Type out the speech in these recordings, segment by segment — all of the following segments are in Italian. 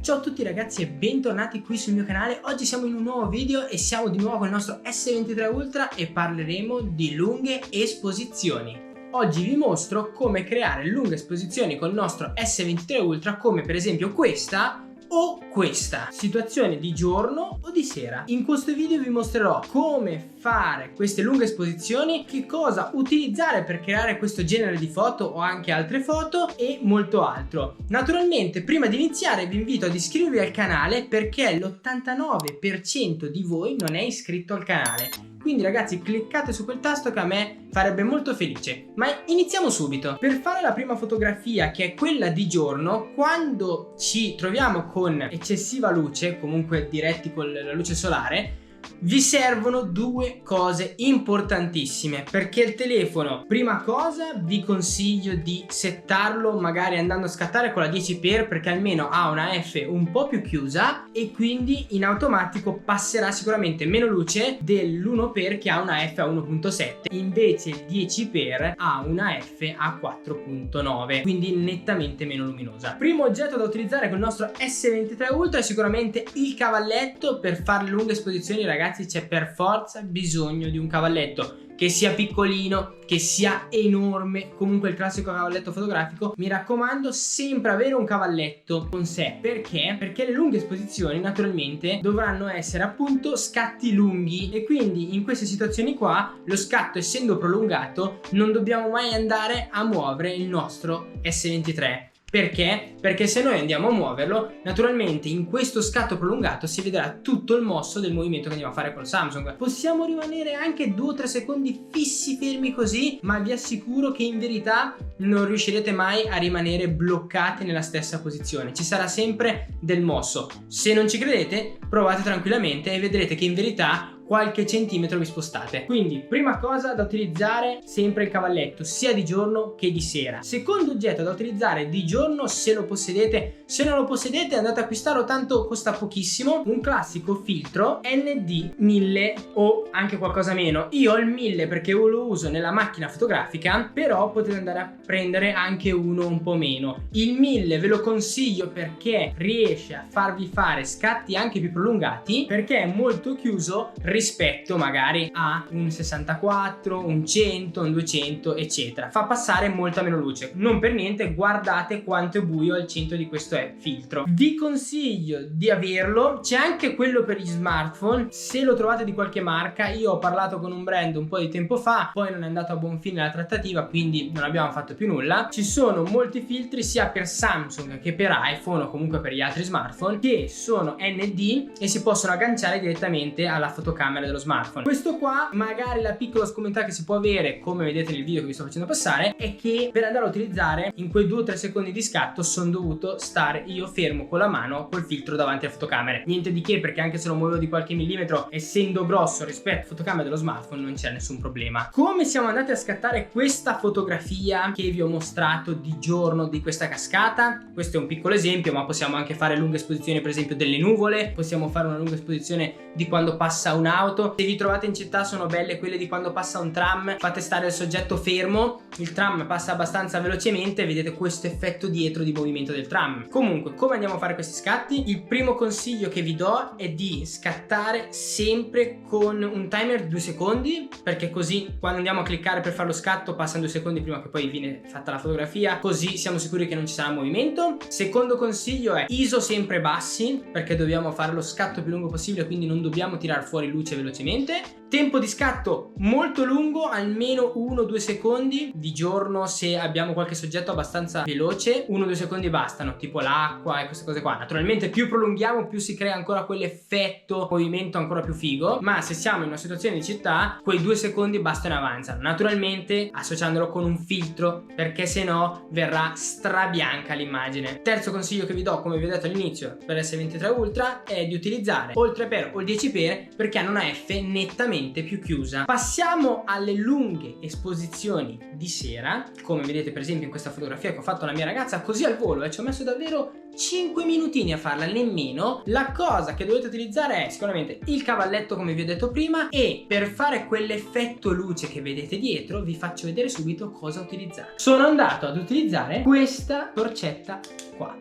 Ciao a tutti ragazzi e bentornati qui sul mio canale. Oggi siamo in un nuovo video e siamo di nuovo con il nostro S23 Ultra e parleremo di lunghe esposizioni. Oggi vi mostro come creare lunghe esposizioni con il nostro S23 Ultra, come per esempio questa o questa, situazione di giorno o di sera. In questo video vi mostrerò come fare queste lunghe esposizioni, che cosa utilizzare per creare questo genere di foto o anche altre foto e molto altro. Naturalmente prima di iniziare vi invito ad iscrivervi al canale perché l'89% di voi non è iscritto al canale. Quindi ragazzi cliccate su quel tasto che a me farebbe molto felice. Ma iniziamo subito. Per fare la prima fotografia, che è quella di giorno, quando ci troviamo con eccessiva luce, comunque diretti con la luce solare, vi servono due cose importantissime, perché il telefono, prima cosa vi consiglio di settarlo magari andando a scattare con la 10x, perché almeno ha una F un po' più chiusa e quindi in automatico passerà sicuramente meno luce dell'1x che ha una F a 1.7, invece il 10x ha una F a 4.9, quindi nettamente meno luminosa. Primo oggetto da utilizzare con il nostro S23 Ultra è sicuramente il cavalletto. Per fare lunghe esposizioni ragazzi c'è per forza bisogno di un cavalletto, che sia piccolino, che sia enorme, comunque il classico cavalletto fotografico. Mi raccomando, sempre avere un cavalletto con sé. Perché? Perché le lunghe esposizioni naturalmente dovranno essere appunto scatti lunghi e quindi in queste situazioni qua lo scatto, essendo prolungato, non dobbiamo mai andare a muovere il nostro S23. Perché? Perché se noi andiamo a muoverlo, naturalmente in questo scatto prolungato si vedrà tutto il mosso del movimento che andiamo a fare col Samsung. Possiamo rimanere anche 2 o 3 secondi fissi fermi così, ma vi assicuro che in verità non riuscirete mai a rimanere bloccati nella stessa posizione. Ci sarà sempre del mosso. Se non ci credete, provate tranquillamente e vedrete che in verità qualche centimetro vi spostate. Quindi prima cosa da utilizzare sempre il cavalletto, sia di giorno che di sera. Secondo oggetto da utilizzare di giorno, se lo possedete. Se non lo possedete andate a acquistarlo, tanto costa pochissimo, un classico filtro ND 1000 o anche qualcosa meno. Io ho il 1000 perché lo uso nella macchina fotografica, però potete andare a prendere anche uno un po' meno. Il 1000 ve lo consiglio perché riesce a farvi fare scatti anche più prolungati, perché è molto chiuso rispetto magari a un 64, un 100, un 200 eccetera. Fa passare molta meno luce. Non per niente guardate quanto è buio al centro di questo filtro. Vi consiglio di averlo. C'è anche quello per gli smartphone, se lo trovate di qualche marca. Io ho parlato con un brand un po' di tempo fa, poi non è andato a buon fine la trattativa, quindi non abbiamo fatto più nulla. Ci sono molti filtri sia per Samsung che per iPhone o comunque per gli altri smartphone che sono ND e si possono agganciare direttamente alla fotocamera dello smartphone. Questo qua, magari la piccola scommessa che si può avere, come vedete nel video che vi sto facendo passare, è che per andare a utilizzare in quei 2 o 3 secondi di scatto sono dovuto stare io fermo con la mano col filtro davanti alle fotocamere. Niente di che, perché anche se lo muovevo di qualche millimetro, essendo grosso rispetto alla fotocamera dello smartphone, non c'è nessun problema. Come siamo andati a scattare questa fotografia che vi ho mostrato di giorno di questa cascata? Questo è un piccolo esempio, ma possiamo anche fare lunghe esposizioni per esempio delle nuvole, possiamo fare una lunga esposizione di quando passa un'auto. Se vi trovate in città sono belle quelle di quando passa un tram, fate stare il soggetto fermo, il tram passa abbastanza velocemente, vedete questo effetto dietro di movimento del tram. Comunque, come andiamo a fare questi scatti? Il primo consiglio che vi do è di scattare sempre con un timer di 2 secondi, perché così quando andiamo a cliccare per fare lo scatto passano 2 secondi prima che poi viene fatta la fotografia, così siamo sicuri che non ci sarà movimento. Secondo consiglio è ISO sempre bassi, perché dobbiamo fare lo scatto più lungo possibile, quindi non dobbiamo tirare fuori luce velocemente. Tempo di scatto molto lungo, almeno 1-2 secondi. Di giorno, se abbiamo qualche soggetto abbastanza veloce, 1-2 secondi bastano, tipo l'acqua e queste cose qua. Naturalmente più prolunghiamo più si crea ancora quell'effetto movimento ancora più figo, ma se siamo in una situazione di città quei 2 secondi bastano e avanzano, naturalmente associandolo con un filtro, perché se no verrà strabianca l'immagine. Terzo consiglio che vi do, come vi ho detto all'inizio, per S23 Ultra è di utilizzare o il 3x o il 10x, perché hanno una F nettamente più chiusa. Passiamo alle lunghe esposizioni di sera, come vedete per esempio in questa fotografia che ho fatto alla mia ragazza così al volo, e ci ho messo davvero 5 minutini a farla, nemmeno. La cosa che dovete utilizzare è sicuramente il cavalletto, come vi ho detto prima, e per fare quell'effetto luce che vedete dietro vi faccio vedere subito cosa utilizzare. Sono andato ad utilizzare questa torcetta qua.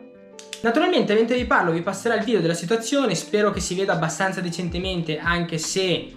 Naturalmente mentre vi parlo vi passerà il video della situazione, spero che si veda abbastanza decentemente, anche se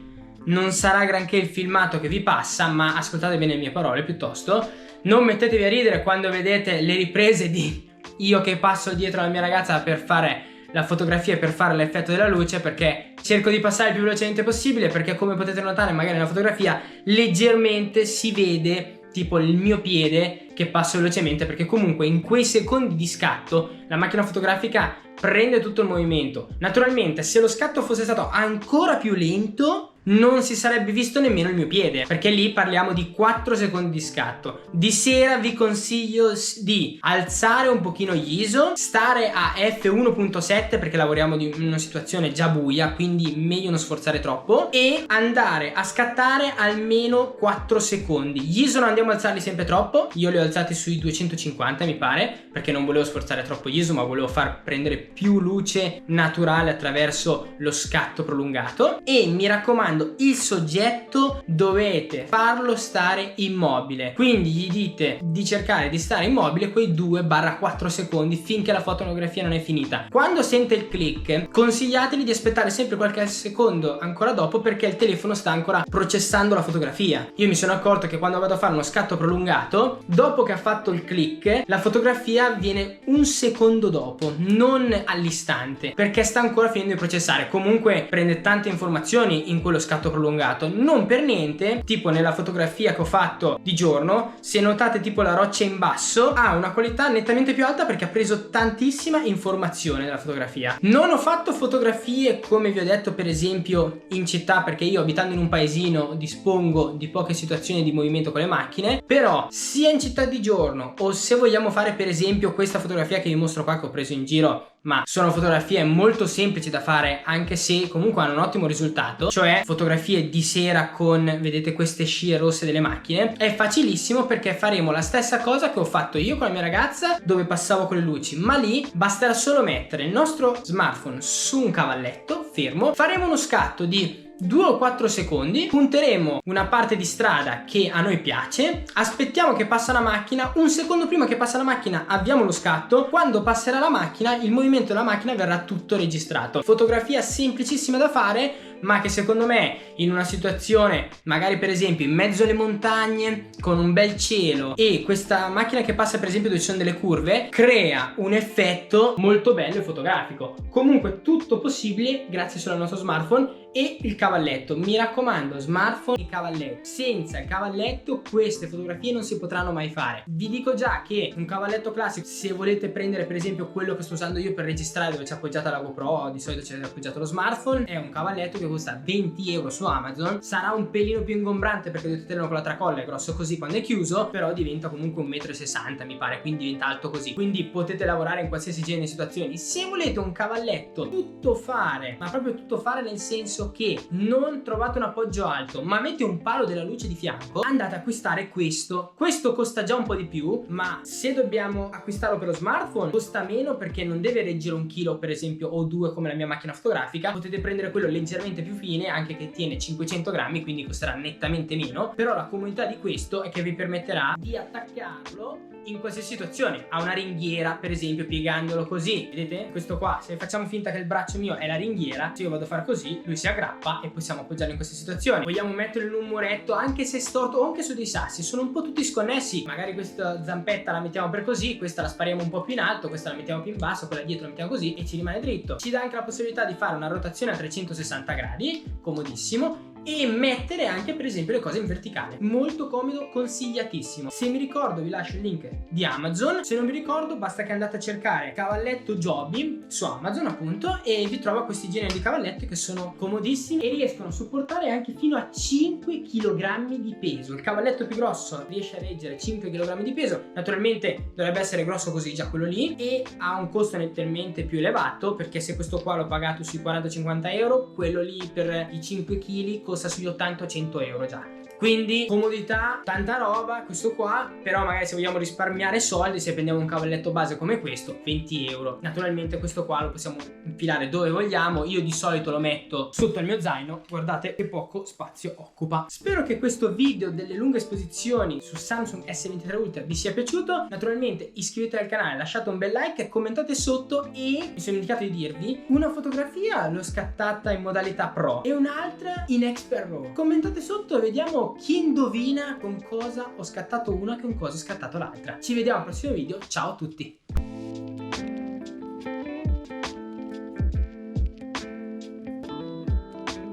non sarà granché il filmato che vi passa, ma ascoltate bene le mie parole piuttosto. Non mettetevi a ridere quando vedete le riprese di io che passo dietro alla mia ragazza per fare la fotografia e per fare l'effetto della luce, perché cerco di passare il più velocemente possibile, perché come potete notare magari nella fotografia leggermente si vede tipo il mio piede che passo velocemente, perché comunque in quei secondi di scatto la macchina fotografica prende tutto il movimento. Naturalmente se lo scatto fosse stato ancora più lento non si sarebbe visto nemmeno il mio piede, perché lì parliamo di 4 secondi di scatto. Di sera vi consiglio di alzare un pochino gli ISO, stare a f1.7 perché lavoriamo in una situazione già buia, quindi meglio non sforzare troppo, e andare a scattare almeno 4 secondi. Gli ISO non andiamo a alzarli sempre troppo, io li ho alzati sui 250 mi pare, perché non volevo sforzare troppo gli ISO, ma volevo far prendere più luce naturale attraverso lo scatto prolungato. E mi raccomando, il soggetto dovete farlo stare immobile, quindi gli dite di cercare di stare immobile quei 2-4 secondi finché la fotografia non è finita. Quando sente il click consigliategli di aspettare sempre qualche secondo ancora dopo, perché il telefono sta ancora processando la fotografia. Io mi sono accorto che quando vado a fare uno scatto prolungato, dopo che ha fatto il click la fotografia viene un secondo dopo, non all'istante, perché sta ancora finendo di processare. Comunque prende tante informazioni in quello scatto prolungato. Non per niente, tipo nella fotografia che ho fatto di giorno, se notate tipo la roccia in basso ha una qualità nettamente più alta perché ha preso tantissima informazione nella fotografia. Non ho fatto fotografie come vi ho detto per esempio in città, perché io abitando in un paesino dispongo di poche situazioni di movimento con le macchine, però sia in città di giorno o se vogliamo fare per esempio questa fotografia che vi mostro qua che ho preso in giro, ma sono fotografie molto semplici da fare anche se comunque hanno un ottimo risultato, cioè fotografie di sera con, vedete, queste scie rosse delle macchine. È facilissimo perché faremo la stessa cosa che ho fatto io con la mia ragazza dove passavo con le luci, ma lì basterà solo mettere il nostro smartphone su un cavalletto fermo, faremo uno scatto di 2 o 4 secondi, punteremo una parte di strada che a noi piace, aspettiamo che passa la macchina, un secondo prima che passa la macchina avviamo lo scatto, quando passerà la macchina il movimento della macchina verrà tutto registrato. Fotografia semplicissima da fare, ma che secondo me in una situazione magari per esempio in mezzo alle montagne con un bel cielo e questa macchina che passa per esempio dove ci sono delle curve crea un effetto molto bello e fotografico. Comunque tutto possibile grazie solo al nostro smartphone e il cavalletto. Mi raccomando, smartphone e cavalletto. Senza il cavalletto queste fotografie non si potranno mai fare. Vi dico già che un cavalletto classico, se volete prendere per esempio quello che sto usando io per registrare dove c'è appoggiata la GoPro, di solito c'è appoggiato lo smartphone, è un cavalletto che costa 20 euro su Amazon. Sarà un pelino più ingombrante perché dovete tenerlo con la tracolla, è grosso così quando è chiuso, però diventa comunque 1,60 m mi pare, quindi diventa alto così, quindi potete lavorare in qualsiasi genere di situazioni. Se volete un cavalletto tutto fare, ma proprio tutto fare nel senso che non trovate un appoggio alto ma avete un palo della luce di fianco, andate a acquistare questo costa già un po' di più, ma se dobbiamo acquistarlo per lo smartphone costa meno perché non deve reggere 1 chilo per esempio o 2 come la mia macchina fotografica. Potete prendere quello leggermente più fine, anche che tiene 500 grammi, quindi costerà nettamente meno, però la comodità di questo è che vi permetterà di attaccarlo in qualsiasi situazione, a una ringhiera per esempio, piegandolo così, vedete? Questo qua, se facciamo finta che il braccio mio è la ringhiera, se io vado a fare così lui si aggrappa e possiamo appoggiarlo in queste situazioni. Vogliamo metterlo in un muretto anche se storto o anche su dei sassi, sono un po' tutti sconnessi, magari questa zampetta la mettiamo per così, questa la spariamo un po' più in alto, questa la mettiamo più in basso, quella dietro la mettiamo così e ci rimane dritto. Ci dà anche la possibilità di fare una rotazione a 360 gradi, comodissimo, e mettere anche per esempio le cose in verticale, molto comodo, consigliatissimo. Se mi ricordo vi lascio il link di Amazon, se non vi ricordo basta che andate a cercare cavalletto Joby su Amazon appunto e vi trova questi generi di cavalletti che sono comodissimi e riescono a supportare anche fino a 5 kg di peso. Il cavalletto più grosso riesce a reggere 5 kg di peso, naturalmente dovrebbe essere grosso così già quello lì, e ha un costo nettamente più elevato perché se questo qua l'ho pagato sui 40-50 euro, quello lì per i 5 kg costa sugli 80-100 euro già. Quindi comodità, tanta roba, questo qua. Però magari se vogliamo risparmiare soldi, se prendiamo un cavalletto base come questo, 20 euro. Naturalmente questo qua lo possiamo infilare dove vogliamo. Io di solito lo metto sotto il mio zaino. Guardate che poco spazio occupa. Spero che questo video delle lunghe esposizioni su Samsung S23 Ultra vi sia piaciuto. Naturalmente iscrivetevi al canale, lasciate un bel like, commentate sotto. E mi sono dimenticato di dirvi, una fotografia l'ho scattata in modalità Pro e un'altra in Expert RAW. Commentate sotto e vediamo chi indovina con cosa ho scattato una e con cosa ho scattato l'altra. Ci vediamo al prossimo video, ciao a tutti!